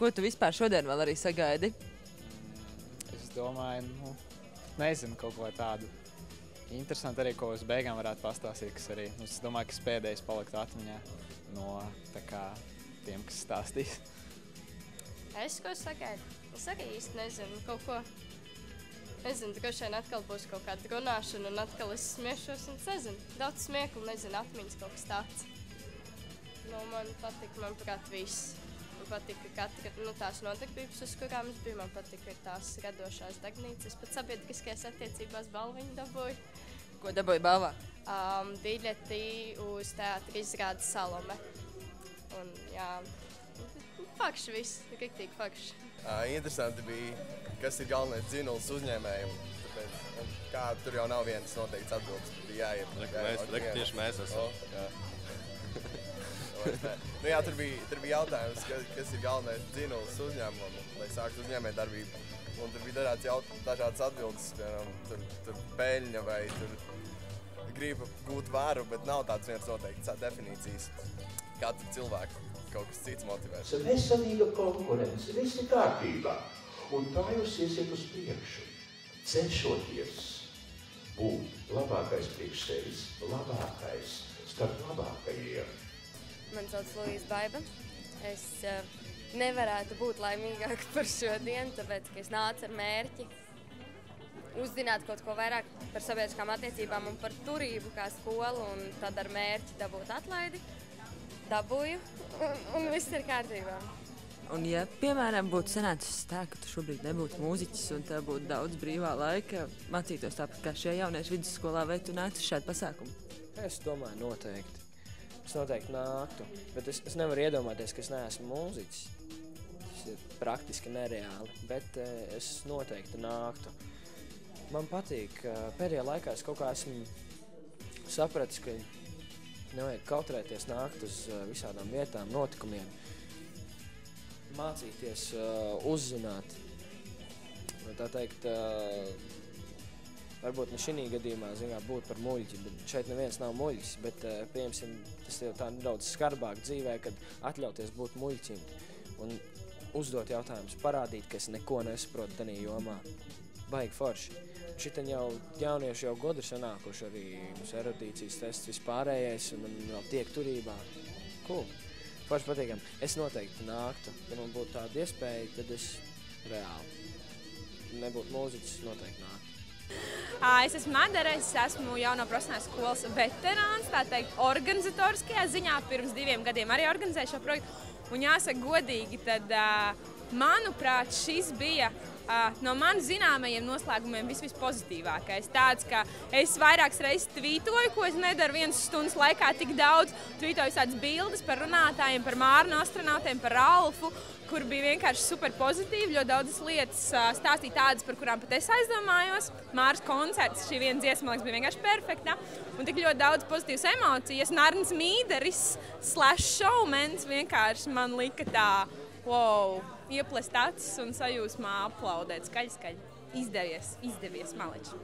Ko tu vispār šodien vēl arī sagaidi? Es domāju, nezinu, kaut ko tādu interesantu arī, ko uz beigām varētu pastāstīt, kas arī, es domāju, kas pēdējais paliktu atmiņā no tiem, kas stāstīs. Es ko sagaidu? Es arī īsti nezinu, kaut ko. Nezinu, droši vien atkal būs kaut kāda runāšana un atkal es smiešos un nezinu. Daudz smieklu, nezinu, atmiņas kaut kas tāds. Man patika, manuprāt, viss. Man patika katra tās nodarbības, uz kurām es biju. Man patika tās radošās darbnīcas. Es pat sabiedriskajās attiecībās balviņu dabūju. Ko dabūji balvā? Biļeti uz teātra izrādi Salome. Un jā, fakši viss, riktīgi fakši. Interesanti bija, kas ir galvenais dzinulis uzņēmējiem. Kā tur jau nav vienas noteikts atbildes, bija jāiet. Tieši mēs esam. Tur bija jautājums, kas ir galvenais dzinulis uzņēmumam, lai sāktu uzņēmēt darbību. Un tur bija dažādas atbildes, tur peļņa vai tur griba gūt varu, bet nav tāds viens noteikts definīcijas. Katru cilvēku kaut kas cits motivē. Veselīga konkurence, viss ir kārtībā. Un tā jūs iesiet uz priekšu, cenšoties būt labākais priekš sevis, labākais starp labākajiem. Man sauc Lūīza Baiba. Es nevarētu būt laimīgāka par šodienu, tāpēc, ka es nācu ar mērķi uzzināt kaut ko vairāk par sabiedriskām attiecībām un par turību kā skolu, un tad ar mērķi dabūt atlaidi. Dabūju, un viss ir kārtībā. Un ja, piemēram, būtu sanācis tā, ka tu šobrīd nebūtu mūziķis un tev būtu daudz brīvā laika, mācītos tāpat kā šie jaunieši vidusskolā, vai tu nāci uz šādu pasākumu? Es domāju, noteikti. Es noteikti nāktu, bet es nevaru iedomāties, ka es neesmu mūziķis. Tas ir praktiski nereāli, bet es noteikti nāktu. Man patīk, pēdējā laikā es kaut kā esmu sapratis, ka nevajag kautrēties nākt uz visādām vietām, notikumiem, mācīties, uzzināt. Tā teikt, varbūt ne šī gadījumā būt par muļķi, bet šeit neviens nav muļķis, bet pieņemsim, tas ir tā nedaudz skarbāk dzīvē, kad atļauties būt muļķim un uzdot jautājumus, parādīt, ka es neko nesaprotu tanī jomā. Baigi forši. Šitien jau jaunieši jau godri sanākuši arī mums erudīcijas tests vispārējais un vēl tiek turībā. Cool. Forši patīkam. Es noteikti nāktu, ja man būtu tāda iespēja, tad es reāli nebūtu mūziķis, noteikti nāktu. Es esmu Madara, es esmu jauno profesionālās skolas veterāns, tā teikt, organizatoriskajā ziņā. Pirms 2 gadiem arī organizēju šo projektu. Un jāsaka godīgi, tad, manuprāt, šis bija no manas zināmajiem noslēgumiem vispozitīvākais. Tāds, ka es vairākas reizes tvītoju, ko es nedaru 1 stundas laikā tik daudz. Tvītoju tādas bildes par runātājiem, par Mārnu astronautiem, par Ralfu, kur bija vienkārši super pozitīvi, ļoti daudzas lietas stāstīja tādas, par kurām pat es aizdomājos. Māras koncerts, šī viena dziesma, man liekas, bija vienkārši perfekta. Un tik ļoti daudz pozitīvas emocijas. Un Arnis Mīderis /showmans vienkārši man lika tā, wow, ieplest acis un sajūsmā aplaudēt. Skaļi. Izdevies, maleči.